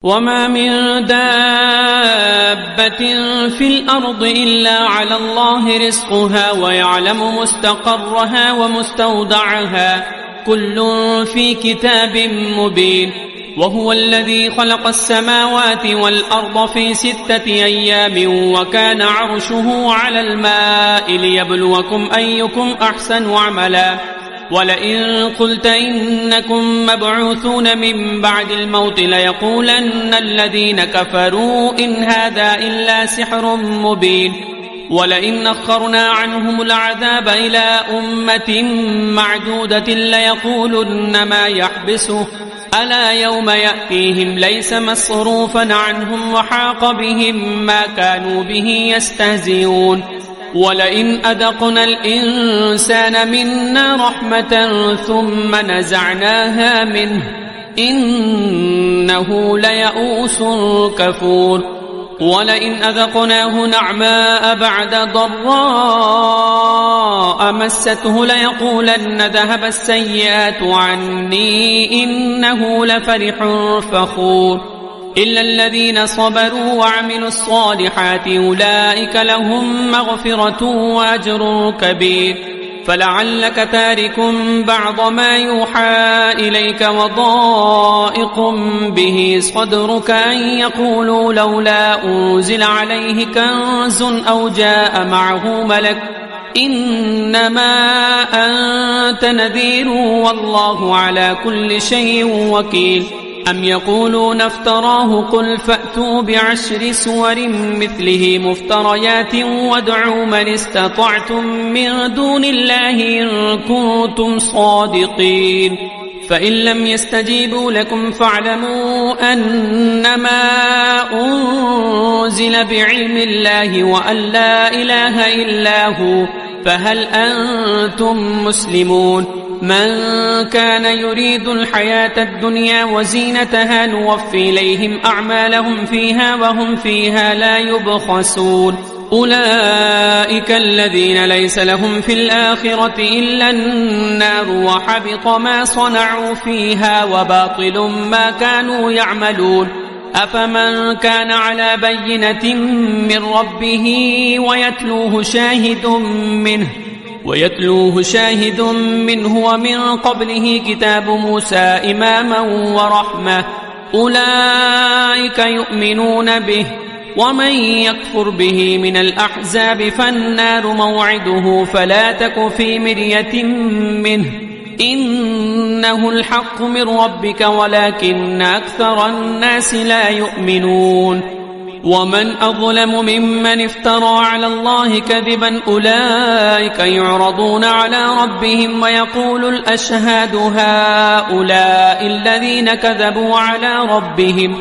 وما من دابة في الأرض إلا على الله رزقها ويعلم مستقرها ومستودعها كل في كتاب مبين. وهو الذي خلق السماوات والأرض في 6 أيام وكان عرشه على الماء ليبلوكم أيكم أحسن عملا. ولئن قلت إنكم مبعوثون من بعد الموت ليقولن الذين كفروا إن هذا إلا سحر مبين. ولئن أخرنا عنهم العذاب إلى أمة معدودة ليقولن ما يحبسه ألا يوم يأتيهم ليس مصروفا عنهم وحاق بهم ما كانوا به يستهزئون. ولئن أذقنا الإنسان منا رحمة ثم نزعناها منه إنه ليئوس كفور. ولئن أذقناه نعماء بعد ضراء مسته ليقولن ذهب السيئات عني إنه لفرح فخور. إلا الذين صبروا وعملوا الصالحات أولئك لهم مغفرة وأجر كبير. فلعلك تارك بعض ما يوحى إليك وضائق به صدرك أن يقولوا لولا أنزل عليه كنز أو جاء معه ملك إنما أنت نذير والله على كل شيء وكيل. أم يقولون افتراه قل فأتوا ب10 سور مثله مفتريات وادعوا من استطعتم من دون الله إن كنتم صادقين. فإن لم يستجيبوا لكم فاعلموا أنما أنزل بعلم الله وأن لا إله إلا هو فهل أنتم مسلمون. من كان يريد الحياة الدنيا وزينتها نوفي إليهم أعمالهم فيها وهم فيها لا يبخسون. أولئك الذين ليس لهم في الآخرة إلا النار وحبط ما صنعوا فيها وباطل ما كانوا يعملون. أفمن كان على بينة من ربه ويتلوه شاهد منه ومن قبله كتاب موسى إماما ورحمة أولئك يؤمنون به. ومن يكفر به من الأحزاب فالنار موعده فلا تك في مرية منه إنه الحق من ربك ولكن أكثر الناس لا يؤمنون. ومن أظلم ممن افترى على الله كذبا أولئك يعرضون على ربهم ويقول الأشهاد هؤلاء الذين كذبوا على ربهم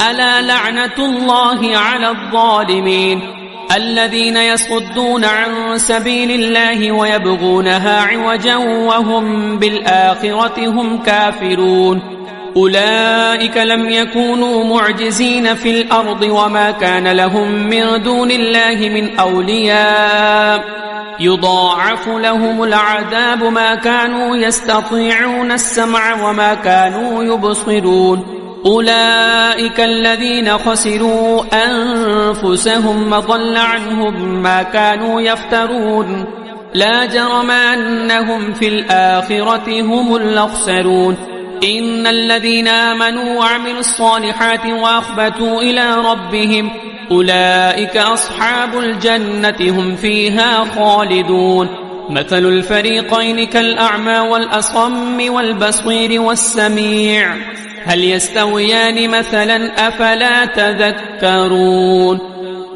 ألا لعنة الله على الظالمين الذين يصدون عن سبيل الله ويبغونها عوجا وهم بالآخرة هم كافرون. أولئك لم يكونوا معجزين في الأرض وما كان لهم من دون الله من أولياء يضاعف لهم العذاب ما كانوا يستطيعون السمع وما كانوا يبصرون. أولئك الذين خسروا أنفسهم وضل عنهم ما كانوا يفترون. لا جرم أنهم في الآخرة هم الأخسرون. إن الذين آمنوا وعملوا الصالحات وأخبتوا إلى ربهم أولئك أصحاب الجنة هم فيها خالدون. مثل الفريقين كالأعمى والأصم والبصير والسميع هل يستويان مثلا أفلا تذكرون.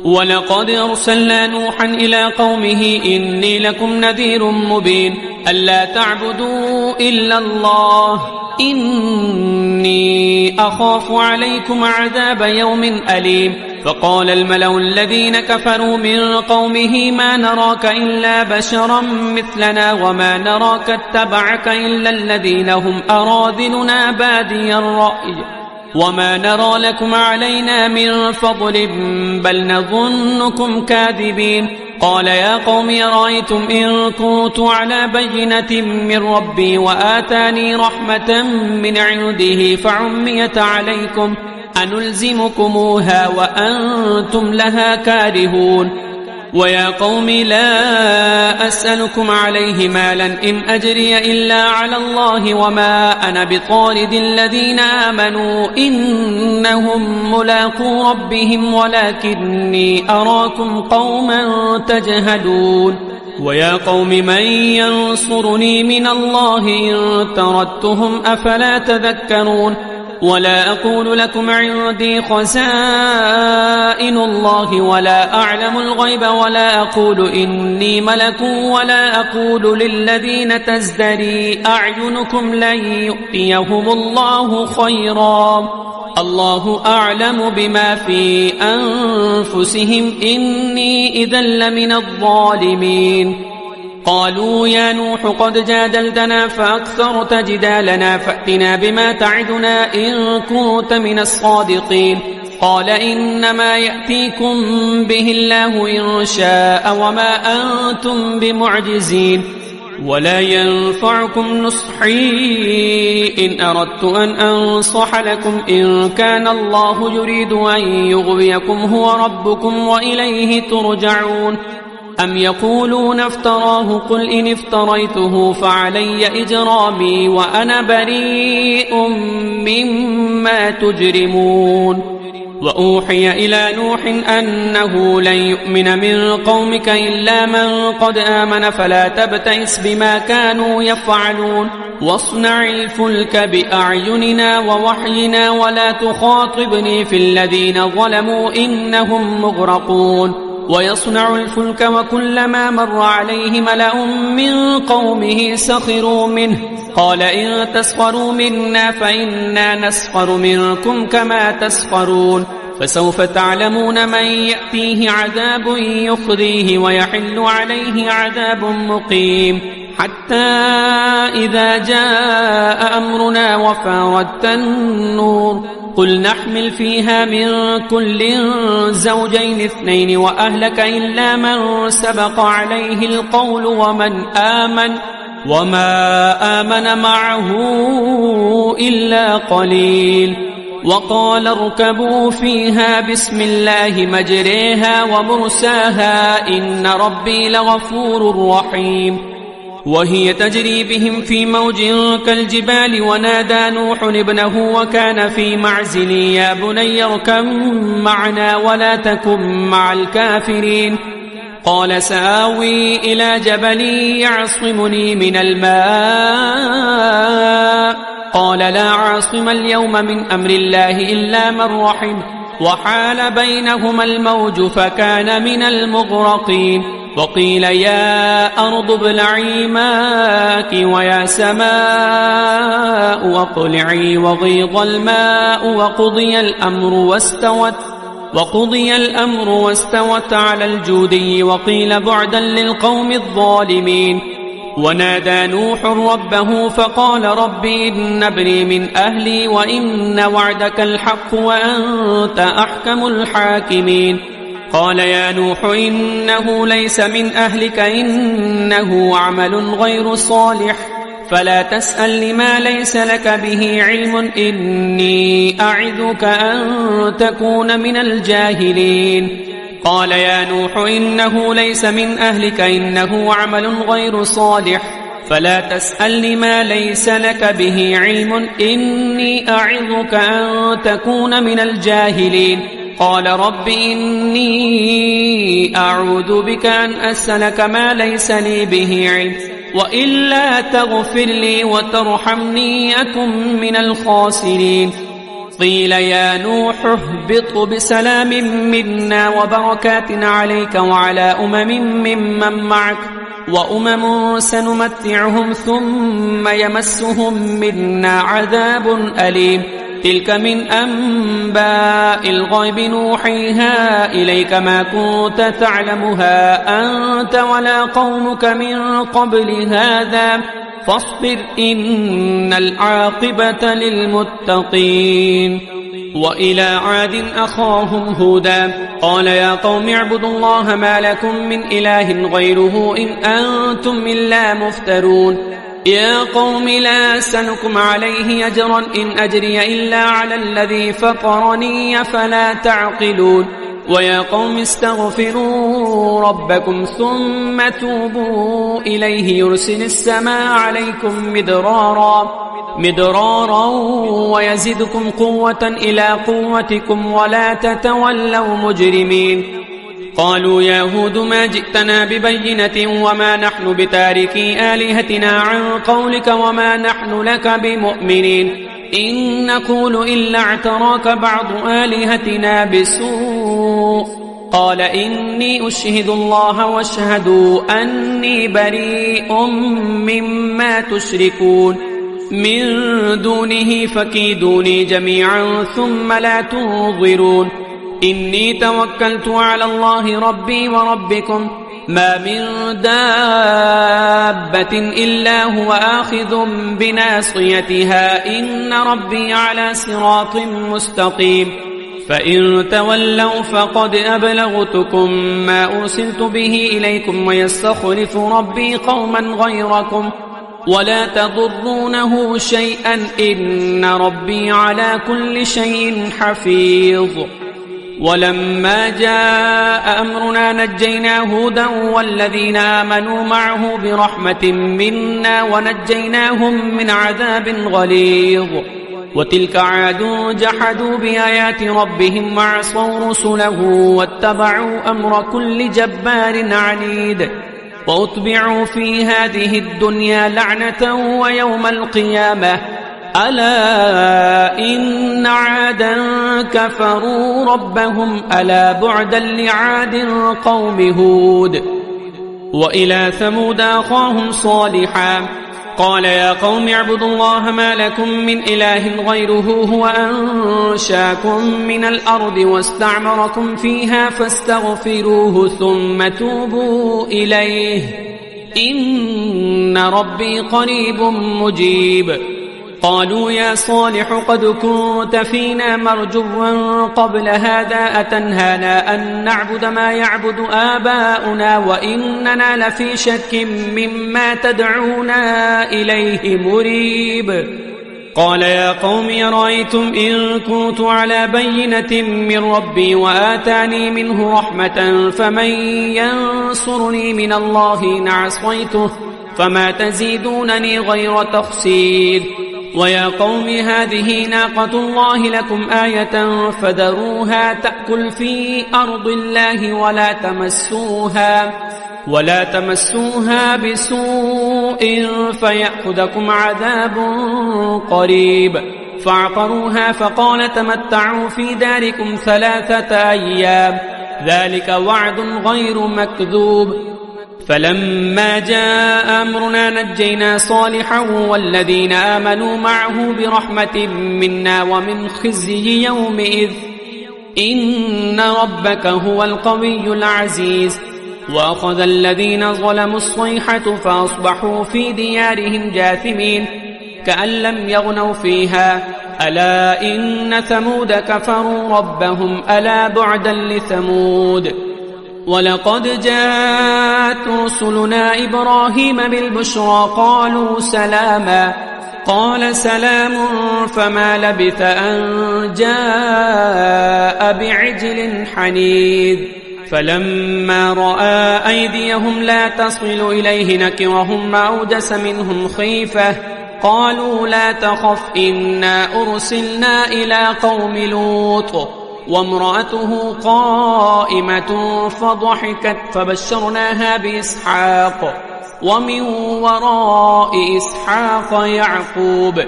ولقد أرسلنا نوحا إلى قومه إني لكم نذير مبين ألا تعبدوا إلا الله إني أخاف عليكم عذاب يوم أليم. فقال الملأ الذين كفروا من قومه ما نراك إلا بشرا مثلنا وما نراك اتبعك إلا الذين هم أراذلنا بادي الرأي وما نرى لكم علينا من فضل بل نظنكم كاذبين. قال يا قوم أرأيتم إن كنت على بينة من ربي وآتاني رحمة من عنده أنلزمكموها وأنتم لها كارهون ويا قوم لا أسألكم عليه مالا إن أجري إلا على الله وما أنا بطارد الذين آمنوا إنهم ملاقو ربهم ولكني أراكم قوما تجهلون ويا قوم من ينصرني من الله إن تردتهم أفلا تذكرون ولا أقول لكم عندي خزائن الله ولا أعلم الغيب ولا أقول إني ملك ولا أقول للذين تزدري أعينكم لن يؤتيهم الله خيرا الله أعلم بما في أنفسهم إني إذا لمن الظالمين قالوا يا نوح قد جادلتنا فأكثرت جدالنا فأتنا بما تعدنا إن كنت من الصادقين قال إنما يأتيكم به الله إن شاء وما أنتم بمعجزين ولا ينفعكم نصحي إن أردت أن أنصح لكم إن كان الله يريد أن يغويكم هو ربكم وإليه ترجعون أم يقولون افتراه قل إن افتريته فعلي إجرامي وأنا بريء مما تجرمون وأوحي إلى نوح أنه لن يؤمن من قومك إلا من قد آمن فلا تبتئس بما كانوا يفعلون واصنع الفلك بأعيننا ووحينا ولا تخاطبني في الذين ظلموا إنهم مغرقون ويصنع الفلك وكلما مر عليه ملأ من قومه سخروا منه قال إن تسخروا منا فإنا نسخر منكم كما تسخرون فسوف تعلمون من يأتيه عذاب يخزيه ويحل عليه عذاب مقيم حتى إذا جاء أمرنا وفارت النور قل نحمل فيها من كل زوجين اثنين وأهلك إلا من سبق عليه القول وما آمن معه إلا قليل وقال اركبوا فيها بسم الله مجريها ومرساها إن ربي لغفور رحيم وهي تجري بهم في موج كالجبال ونادى نوح ابنه وكان في معزل يا بني اركب معنا ولا تكن مع الكافرين قال سآوي إلى جبل يعصمني من الماء قال لا عاصم اليوم من أمر الله إلا من رحم وحال بينهما الموج فكان من المغرقين وقيل يا أرض ابلعي ماءك ويا سماء أقلعي وغيض الماء وقضي الأمر واستوت على الجودي وقيل بعدا للقوم الظالمين ونادى نوح ربه فقال رب إن ابني من أهلي وإن وعدك الحق وأنت أحكم الحاكمين قال يا نوح إنه ليس من أهلك إنه عمل غير صالح فلا تسأل لما ليس لك به علم إني أعظك أن تكون من الجاهلين قال يا نوح إنه ليس من أهلك إنه عمل غير صالح فلا تسأل لما ليس لك به علم إني أعظك أن تكون من الجاهلين قال رب إني أعوذ بك أن أسألك ما ليس لي به علم وإلا تغفر لي وترحمني أكن من الخاسرين قيل يا نوح اهبط بسلام منا وبركات عليك وعلى ممن معك وأمم سنمتعهم ثم يمسهم منا عذاب أليم تلك من أنباء الغيب نوحيها إليك ما كنت تعلمها أنت ولا قومك من قبل هذا فاصبر إن العاقبة للمتقين وإلى عاد أخاهم هودا قال يا قوم اعبدوا الله ما لكم من إله غيره إن أنتم إلا مفترون يا قوم لا أسألكم عليه أجرا إن أجري إلا على الذي فطرني فلا تعقلون ويا قوم استغفروا ربكم ثم توبوا إليه يرسل السماء عليكم مدرارا ويزدكم قوة إلى قوتكم ولا تتولوا مجرمين قالوا يا هود ما جئتنا ببينة وما نحن بتاركي آلهتنا عن قولك وما نحن لك بمؤمنين إن نقول إلا اعتراك بعض آلهتنا بسوء قال إني أشهد الله واشهدوا أني بريء مما تشركون من دونه فكيدوني جميعا ثم لا تنظرون إني توكلت على الله ربي وربكم ما من دابة إلا هو آخذ بناصيتها إن ربي على صراط مستقيم فإن تولوا فقد أبلغتكم ما أرسلت به إليكم ويستخلف ربي قوما غيركم ولا تضرونه شيئا إن ربي على كل شيء حفيظ ولما جاء أمرنا نجينا هودا والذين آمنوا معه برحمة منا ونجيناهم من عذاب غليظ وتلك عاد جحدوا بآيات ربهم وعصوا رسله واتبعوا أمر كل جبار عنيد وأتبعوا في هذه الدنيا لعنة ويوم القيامة ألا إن عادا كفروا ربهم ألا بعدا لعاد قوم هود وإلى ثمود أخاهم صالحا قال يا قوم اعبدوا الله ما لكم من إله غيره هو أنشاكم من الأرض واستعمركم فيها فاستغفروه ثم توبوا إليه إن ربي قريب مجيب قالوا يا صالح قد كنت فينا مرجوا قبل هذا أتنهانا أن نعبد ما يعبد آباؤنا وإننا لفي شك مما تدعونا إليه مريب قال يا قوم رأيتم إن كنت على بينة من ربي وآتاني منه رحمة فمن ينصرني من الله إن عصيته فما تزيدونني غير تخسير ويا قوم هذه ناقة الله لكم آية فذروها تأكل في أرض الله ولا تمسوها بسوء فيأخذكم عذاب قريب فعقروها فقال تمتعوا في داركم 3 أيام ذلك وعد غير مكذوب فلما جاء أمرنا نجينا صالحا والذين آمنوا معه برحمة منا ومن خزي يومئذ إن ربك هو القوي العزيز وأخذ الذين ظلموا الصيحة فأصبحوا في ديارهم جاثمين كأن لم يغنوا فيها ألا إن ثمود كفروا ربهم ألا بعدا لثمود ولقد جاءت رسلنا إبراهيم بالبشرى قالوا سلاما قال سلام فما لبث أن جاء بعجل حنيذ فلما رأى أيديهم لا تصل إليه نكرهم ما أوجس منهم خيفة قالوا لا تخف إنا أرسلنا إلى قوم لوط وامرأته قائمة فضحكت فبشرناها بإسحاق ومن وراء إسحاق يعقوب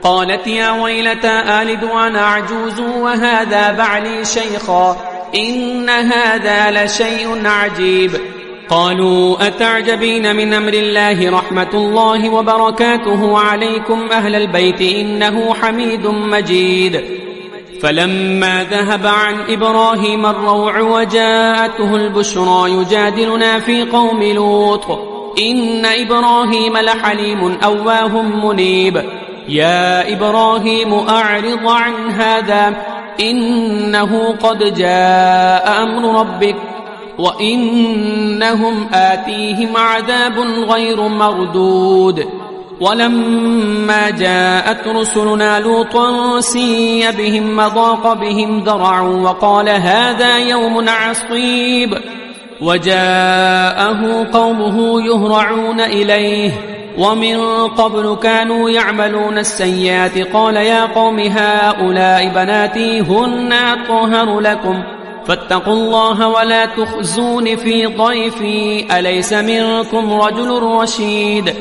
قالت يا ويلتى آلد وأنا عجوز وهذا بعلي شيخا إن هذا لشيء عجيب قالوا أتعجبين من أمر الله رحمة الله وبركاته عليكم أهل البيت إنه حميد مجيد فلما ذهب عن إبراهيم الروع وجاءته البشرى يجادلنا في قوم لوط إن إبراهيم لحليم أواه منيب يا إبراهيم أعرض عن هذا إنه قد جاء أمر ربك وإنهم آتيهم عذاب غير مردود ولما جاءت رسلنا لوطا سيء بهم وضاق بهم ذرعا وقال هذا يوم عصيب وجاءه قومه يهرعون إليه ومن قبل كانوا يعملون السيئات قال يا قوم هؤلاء بناتي هن أطهر لكم فاتقوا الله ولا تخزون في ضيفي أليس منكم رجل رشيد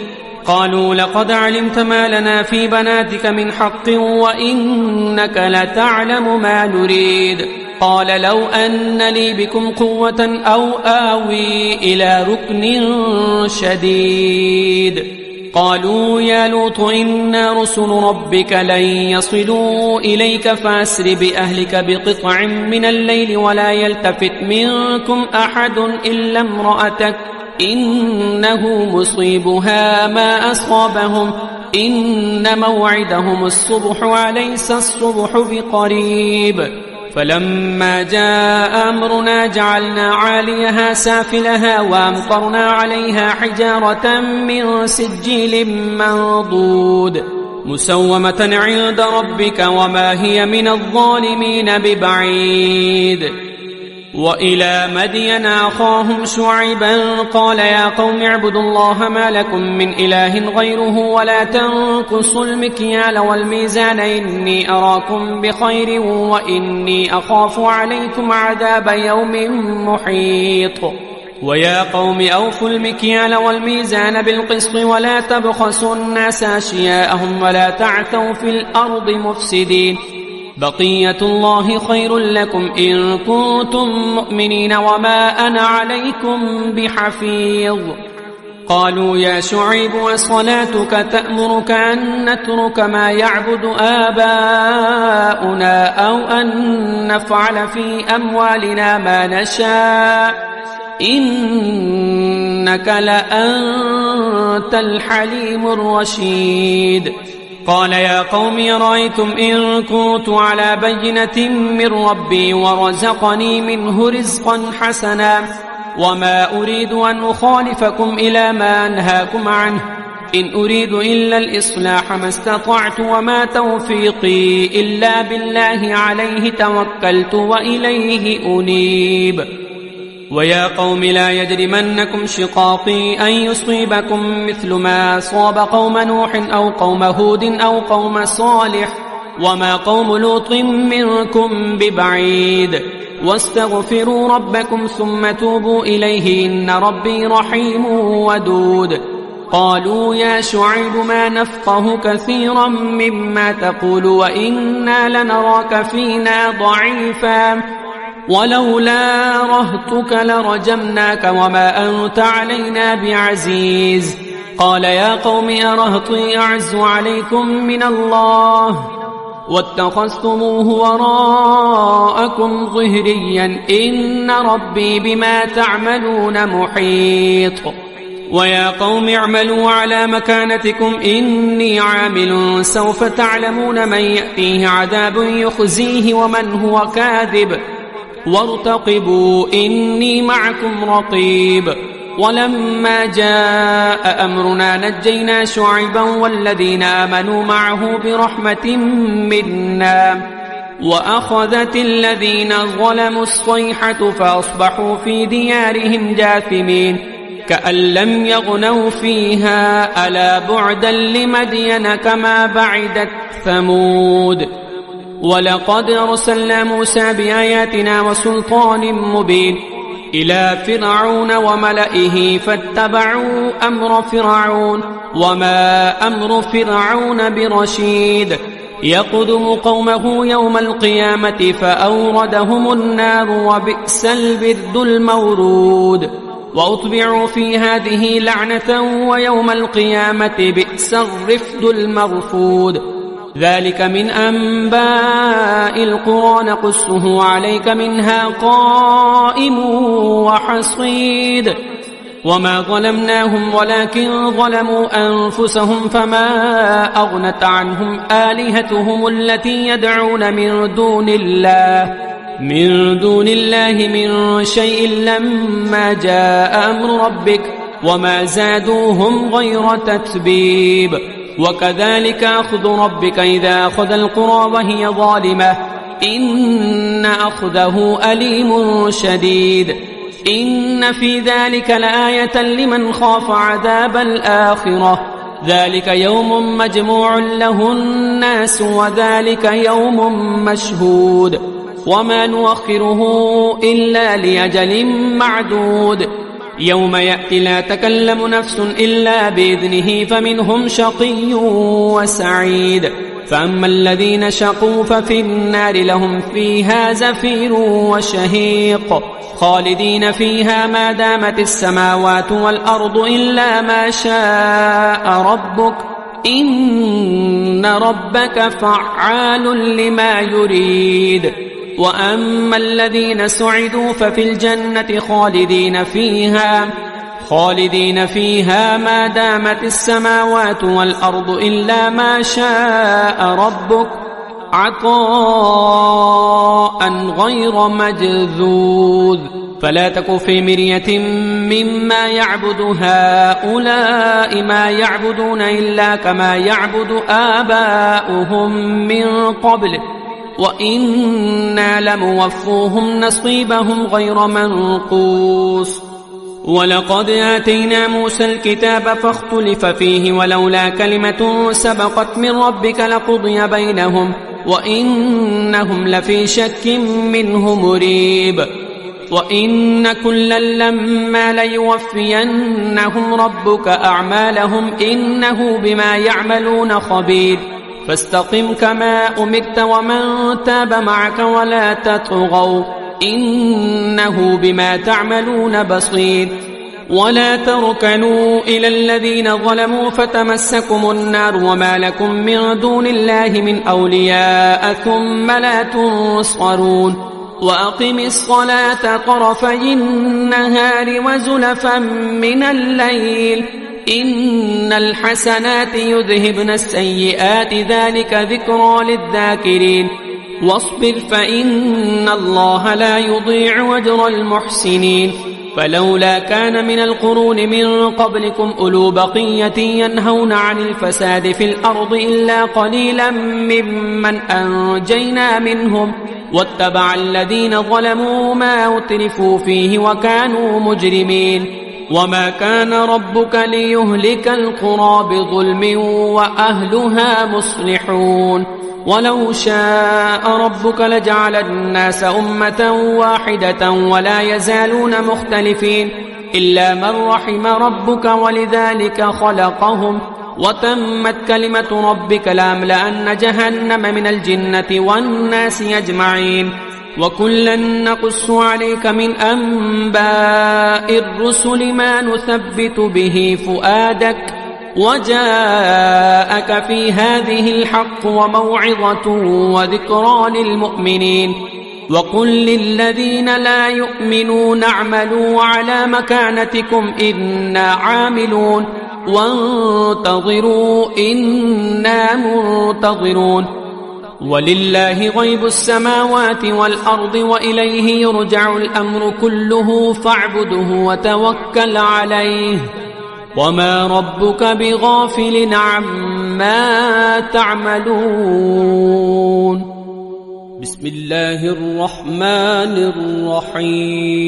قالوا لقد علمت ما لنا في بناتك من حق وإنك لتعلم ما نريد قال لو أن لي بكم قوة أو آوي إلى ركن شديد قالوا يا لوط إنا رسل ربك لن يصلوا إليك فأسر بأهلك بقطع من الليل ولا يلتفت منكم أحد إلا امرأتك إنه مصيبها ما أصابهم إن موعدهم الصبح أليس الصبح بقريب فلما جاء أمرنا جعلنا عاليها سافلها وأمطرنا عليها حجارة من سجيل منضود مسومة عند ربك وما هي من الظالمين ببعيد وإلى مدين أخاهم شعيبا قال يا قوم اعبدوا الله ما لكم من إله غيره ولا تنقصوا المكيال والميزان إني أراكم بخير وإني أخاف عليكم عذاب يوم محيط ويا قوم أوفوا المكيال والميزان بالقسط ولا تبخسوا الناس أشياءهم ولا تعثوا في الأرض مفسدين بقية الله خير لكم إن كنتم مؤمنين وما أنا عليكم بحفيظ قالوا يا شعيب وصلاتك تأمرك أن نترك ما يعبد آباؤنا أو أن نفعل في أموالنا ما نشاء إنك لأنت الحليم الرشيد قال يا قوم رأيتم إن كنت على بينة من ربي ورزقني منه رزقا حسنا وما أريد أن أخالفكم إلى ما أنهاكم عنه إن أريد إلا الإصلاح ما استطعت وما توفيقي إلا بالله عليه توكلت وإليه أنيب ويا قوم لا يجرمنكم شقاقي أن يصيبكم مثل ما أصاب قوم نوح أو قوم هود أو قوم صالح وما قوم لوط منكم ببعيد واستغفروا ربكم ثم توبوا إليه إن ربي رحيم ودود قالوا يا شعيب ما نفقه كثيرا مما تقول وإنا لنراك فينا ضعيفا ولولا رهتك لرجمناك وما أنت علينا بعزيز قال يا قوم أرهطي أعز عليكم من الله واتخذتموه وراءكم ظهريا إن ربي بما تعملون محيط ويا قوم اعملوا على مكانتكم إني عامل سوف تعلمون من يأتيه عذاب يخزيه ومن هو كاذب وارتقبوا إني معكم رقيب ولما جاء أمرنا نجينا شعيبا والذين آمنوا معه برحمة منا وأخذت الذين ظلموا الصيحة فأصبحوا في ديارهم جاثمين كأن لم يغنوا فيها ألا بعدا لمدين كما بعدت ثمود ولقد أرسلنا موسى بآياتنا وسلطان مبين إلى فرعون وملئه فاتبعوا أمر فرعون وما أمر فرعون برشيد يقدم قومه يوم القيامة فأوردهم النار وبئس البرد المورود وأتبعوا في هذه لعنة ويوم القيامة بئس الرفد المرفود ذلك من أنباء القرى نقصه عليك منها قائم وحصيد وما ظلمناهم ولكن ظلموا أنفسهم فما أغنت عنهم آلهتهم التي يدعون من دون الله من شيء لما جاء أمر ربك وما زادوهم غير تتبيب وكذلك أخذ ربك إذا أخذ القرى وهي ظالمة إن أخذه أليم شديد إن في ذلك لآية لمن خاف عذاب الآخرة ذلك يوم مجموع له الناس وذلك يوم مشهود وما نؤخره إلا لأجل معدود يوم يأتي لا تكلم نفس إلا بإذنه فمنهم شقي وسعيد فأما الذين شقوا ففي النار لهم فيها زفير وشهيق خالدين فيها ما دامت السماوات والأرض إلا ما شاء ربك إن ربك فعال لما يريد وأما الذين سعدوا ففي الجنة خالدين فيها ما دامت السماوات والأرض إلا ما شاء ربك عطاء غير مجذوذ فلا تك في مرية مما يعبد هؤلاء ما يعبدون إلا كما يعبد آباؤهم من قبل وإنا لموفوهم نصيبهم غير منقوص ولقد آتينا موسى الكتاب فاختلف فيه ولولا كلمة سبقت من ربك لقضي بينهم وإنهم لفي شك منه مريب وإن كلا لما ليوفينهم ربك أعمالهم إنه بما يعملون خبير فاستقم كما أمرت ومن تاب معك ولا تطغوا إنه بما تعملون بصير ولا تركنوا إلى الذين ظلموا فتمسكم النار وما لكم من دون الله من أولياء ثم لا تنصرون وأقم الصلاة طرفي النهار وزلفا من الليل إن الحسنات يذهبن السيئات ذلك ذكرى للذاكرين واصبر فإن الله لا يضيع أجر المحسنين فلولا كان من القرون من قبلكم أولو بقية ينهون عن الفساد في الأرض إلا قليلا ممن أنجينا منهم واتبع الذين ظلموا ما أترفوا فيه وكانوا مجرمين وما كان ربك ليهلك القرى بظلم وأهلها مصلحون ولو شاء ربك لجعل الناس أمة واحدة ولا يزالون مختلفين إلا من رحم ربك ولذلك خلقهم وتمت كلمة ربك لأملأن جهنم من الجنة والناس أجمعين وكلا نقص عليك من أنباء الرسل ما نثبت به فؤادك وجاءك في هذه الحق وموعظة وذكرى للمؤمنين وقل للذين لا يؤمنون اعملوا على مكانتكم إنا عاملون وانتظروا إنا منتظرون ولله غيب السماوات والأرض وإليه يرجع الأمر كله فاعبده وتوكل عليه وما ربك بغافل عما تعملون بسم الله الرحمن الرحيم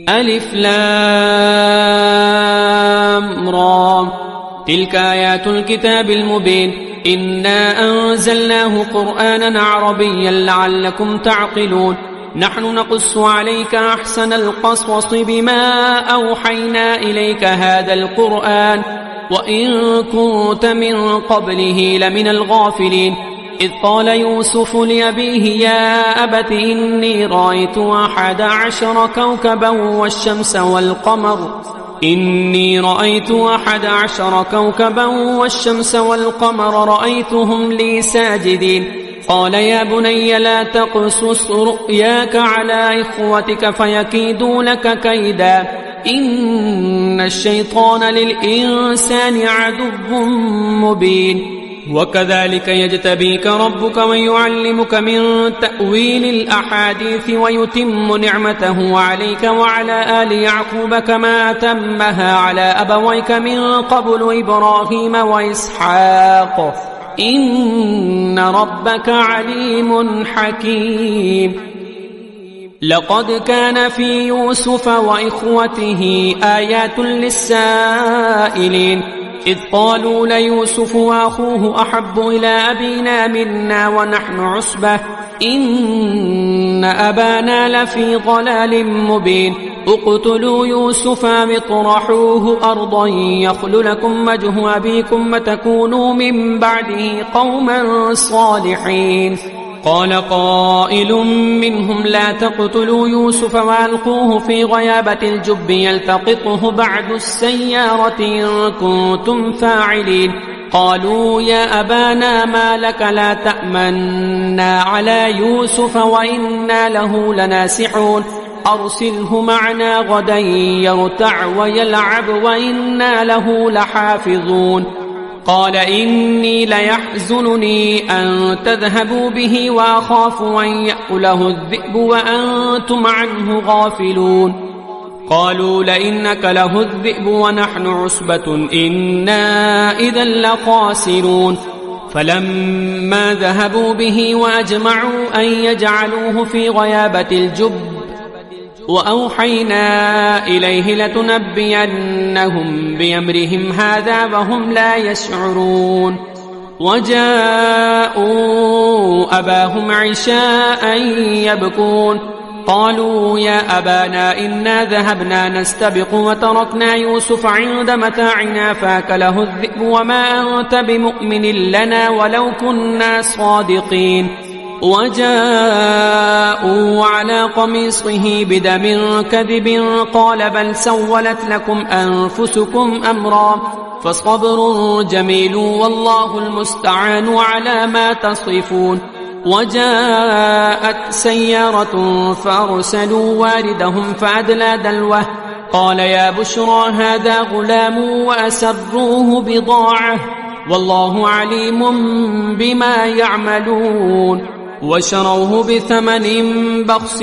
ألف لام را تلك آيات الكتاب المبين إنا أنزلناه قرآنا عربيا لعلكم تعقلون نحن نقص عليك أحسن القصص بما أوحينا إليك هذا القرآن وإن كنت من قبله لمن الغافلين إذ قال يوسف لأبيه يا أبت إني رأيت 11 كوكبا والشمس والقمر رأيتهم لي ساجدين قال يا بني لا تقصص رؤياك على إخوتك فيكيدوا لك كيدا إن الشيطان للإنسان عدو مبين وكذلك يجتبيك ربك ويعلمك من تأويل الأحاديث ويتم نعمته عليك وعلى آل يعقوب كما أتمها على أبويك من قبل إبراهيم وإسحاق إن ربك عليم حكيم. لقد كان في يوسف وإخوته آيات للسائلين إذ قالوا ليوسف وأخوه أحب إلى أبينا منا ونحن عصبة إن أبانا لفي ضلال مبين اقتلوا يوسف أو اطرحوه أرضا يخل لكم وجه أبيكم وتكونوا من بعده قوما صالحين. قال قائل منهم لا تقتلوا يوسف وألقوه في غيابة الجب يلتقطه بعد السيارة إن كنتم فاعلين. قالوا يا أبانا ما لك لا تأمنا على يوسف وإنا له لناسحون أرسله معنا غدا يرتع ويلعب وإنا له لحافظون. قال إني ليحزنني أن تذهبوا به وأخاف أن يأكله الذئب وأنتم عنه غافلون. قالوا لئنك له الذئب ونحن عصبة إنا إذا لخاسرون. فلما ذهبوا به وأجمعوا أن يجعلوه في غيابة الجب وأوحينا إليه لتنبينهم بأمرهم هذا وهم لا يشعرون. وجاءوا أباهم عشاء يبكون قالوا يا أبانا إنا ذهبنا نستبق وتركنا يوسف عند متاعنا فأكله الذئب وما أنت بمؤمن لنا ولو كنا صادقين. وجاءوا على قميصه بدم كذب قال بل سولت لكم أنفسكم أمرا فصبر جميل والله المستعان على ما تصفون. وجاءت سيارة فأرسلوا واردهم فأدلى دلوه قال يا بشرى هذا غلام وأسروه بضاعة والله عليم بما يعملون. وشروه بثمن بخس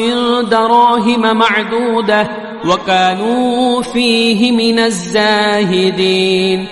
دراهم معدودة وكانوا فيه من الزاهدين.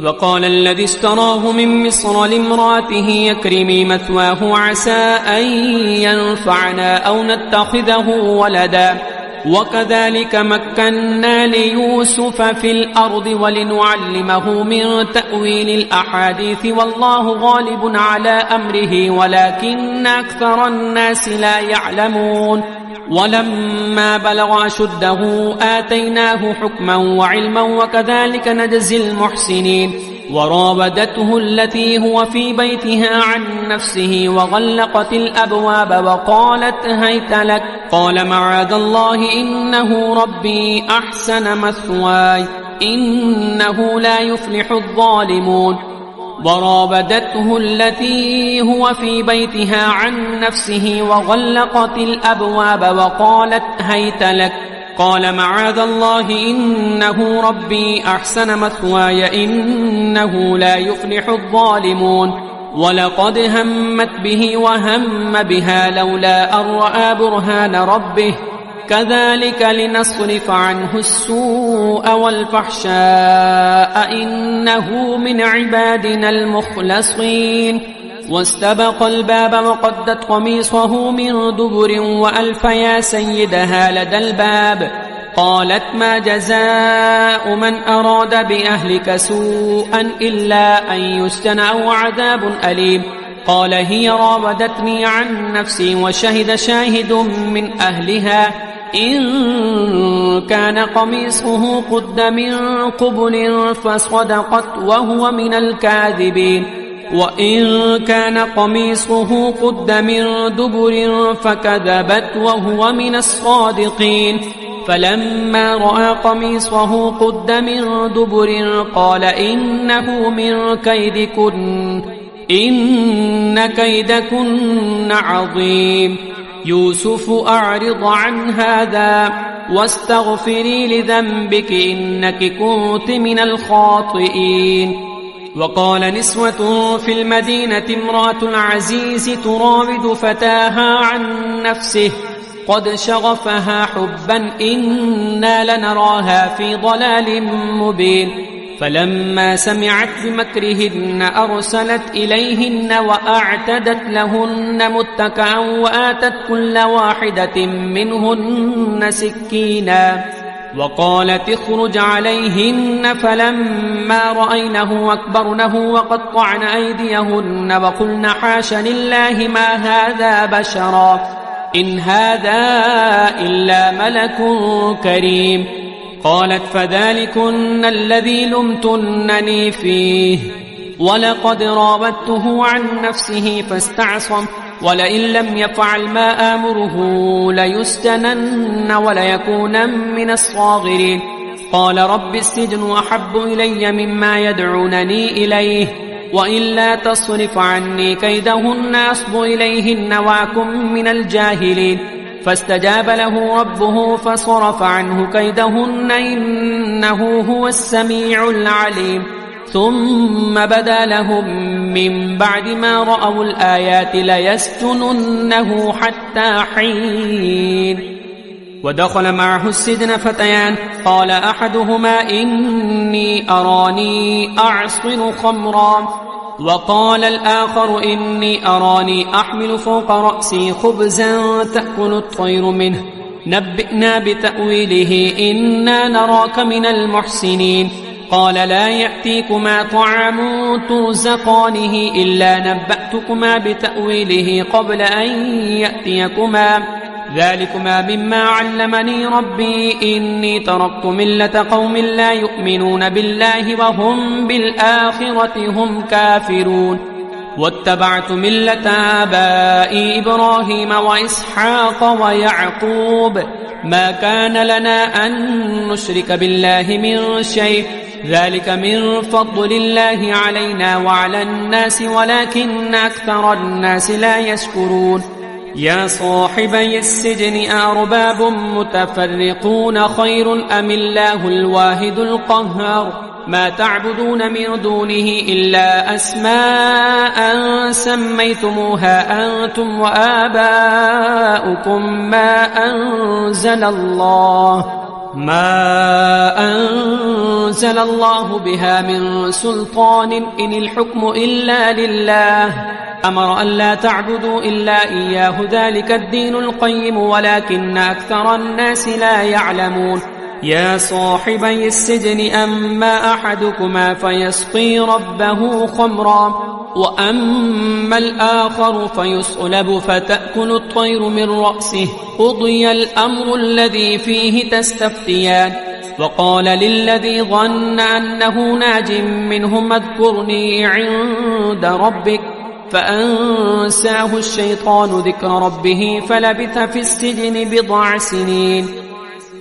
وقال الذي اشتراه من مصر لامرأته اكرمي مثواه عسى أن ينفعنا أو نتخذه ولدا وكذلك مكنا ليوسف في الأرض ولنعلمه من تأويل الأحاديث والله غالب على أمره ولكن أكثر الناس لا يعلمون. ولما بلغ أشده آتيناه حكما وعلما وكذلك نجزي المحسنين. وراودته التي هو في بيتها عن نفسه وغلقت الأبواب وقالت هيت لك قال معاذ الله إنه ربي أحسن مثواي إنه لا يفلح الظالمون. وراودته التي هو في بيتها عن نفسه وغلقت الأبواب وقالت هيت لك قال معاذ الله إنه ربي أحسن مثواي إنه لا يفلح الظالمون. ولقد همت به وهم بها لولا أن رأى برهان ربه كذلك لنصرف عنه السوء والفحشاء إنه من عبادنا المخلصين. واستبق الباب وقدت قميصه من دبر وألف يا سيدها لدى الباب قالت ما جزاء من أراد بأهلك سوءا إلا أن يسجن أو عذاب أليم. قال هي راودتني عن نفسي وشهد شاهد من أهلها إن كان قميصه قد من قبل فصدقت وهو من الكاذبين وإن كان قميصه قد من دبر فكذبت وهو من الصادقين. فلما رأى قميصه قد من دبر قال إنه من كيدكن إن كيدكن عظيم. يوسف أعرض عن هذا واستغفري لذنبك إنك كنت من الخاطئين. وقال نسوة في المدينة امرأة العزيز تراود فتاها عن نفسه قد شغفها حبا إنا لنراها في ضلال مبين فلما سمعت بمكرهن أرسلت إليهن وأعتدت لهن متكئا وآتت كل واحدة منهن سكينا وقالت اخرج عليهن فلما رأينه أكبرنه وقطعن أيديهن وقلن حاش لله ما هذا بشرا إن هذا إلا ملك كريم قالت فذلكن الذي لمتنني فيه ولقد راودته عن نفسه فاستعصم ولئن لم يفعل ما آمره ليسجنن وليكون من الصاغرين قال رب السجن أحب إلي مما يدعونني إليه وإلا تصرف عني كيدهن أصب إليهن وأكن من الجاهلين فاستجاب له ربه فصرف عنه كيدهن إنه هو السميع العليم ثم بدا لهم من بعد ما رأوا الآيات ليسجننه حتى حين ودخل معه السجن فتيان قال أحدهما إني أراني أعصر خمرا وقال الآخر إني أراني أحمل فوق رأسي خبزا تأكل الطير منه نبئنا بتأويله إنا نراك من المحسنين قال لا يأتيكما طعام ترزقانه إلا نبأتكما بتأويله قبل أن يأتيكما ذلكما مما علمني ربي إني تركت ملة قوم لا يؤمنون بالله وهم بالآخرة هم كافرون واتبعت ملة آبائي إبراهيم وإسحاق ويعقوب ما كان لنا أن نشرك بالله من شيء ذلك من فضل الله علينا وعلى الناس ولكن أكثر الناس لا يشكرون يا صاحبي السجن أرباب متفرقون خير أم الله الواحد القهار ما تعبدون من دونه إلا أسماء سميتموها أنتم وآباؤكم ما أنزل الله بها من سلطان إن الحكم إلا لله أمر أن لا تعبدوا إلا إياه ذلك الدين القيم ولكن أكثر الناس لا يعلمون يا صاحبي السجن أما أحدكما فيسقي ربه خمرا وأما الآخر فيصلب فتأكل الطير من رأسه قضي الأمر الذي فيه تستفتيان وقال للذي ظن أنه ناج منهم اذكرني عند ربك فأنساه الشيطان ذكر ربه فلبث في السجن بضع سنين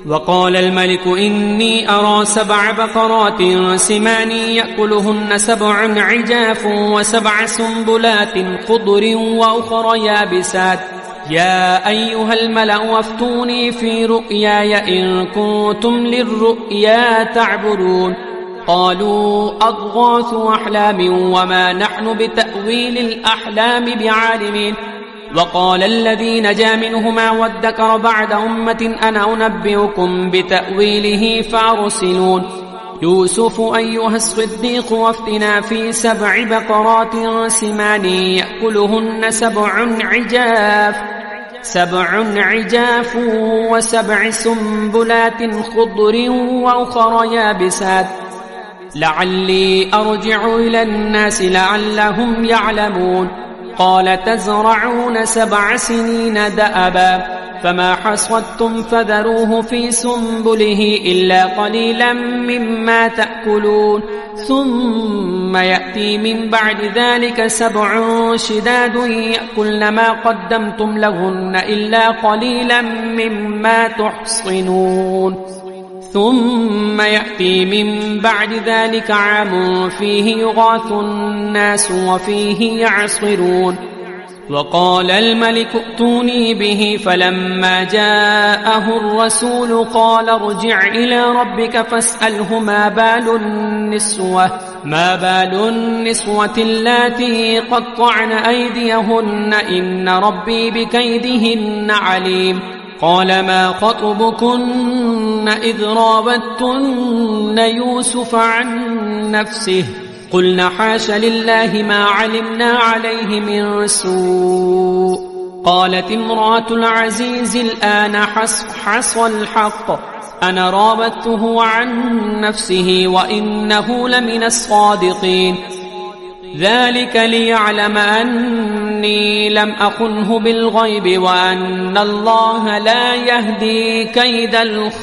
وقال الملك إني أرى 7 بقرات سمان يأكلهن 7 عجاف و7 سنبلات خضر وأخر يابسات يا أيها الملأ وافتوني في رؤياي إن كنتم للرؤيا تعبرون قالوا أضغاث أحلام وما نحن بتأويل الأحلام بعالمين وقال الذي نجا منهما وادكر بعد أمة أنا أنبئكم بتأويله فأرسلون يوسف أيها الصديق وافتنا في 7 بقرات سمان يأكلهن 7 عجاف و7 سنبلات خضر وأخر يابسات لعلي أرجع إلى الناس لعلهم يعلمون قال تزرعون 7 سنين دأبا فما حصدتم فذروه في سنبله إلا قليلا مما تأكلون ثم يأتي من بعد ذلك 7 شداد يأكلن ما قدمتم لهن إلا قليلا مما تحصنون ثم يأتي من بعد ذلك عام فيه يغاث الناس وفيه يعصرون وقال الملك ائتوني به فلما جاءه الرسول قال ارجع إلى ربك فاسأله ما بال النسوة ما بال النسوة اللاتي قطعن أيديهن إن ربي بكيدهن عليم قال ما خطبكن إذ راوتن يوسف عن نفسه قلنا حاش لله ما علمنا عليه من سوء قالت امرأة العزيز الآن حصى الحق أنا راودته عن نفسه وإنه لمن الصادقين ذلك ليعلم أني لم أخنه بالغيب وأن الله لا يهدي كيد الخائنين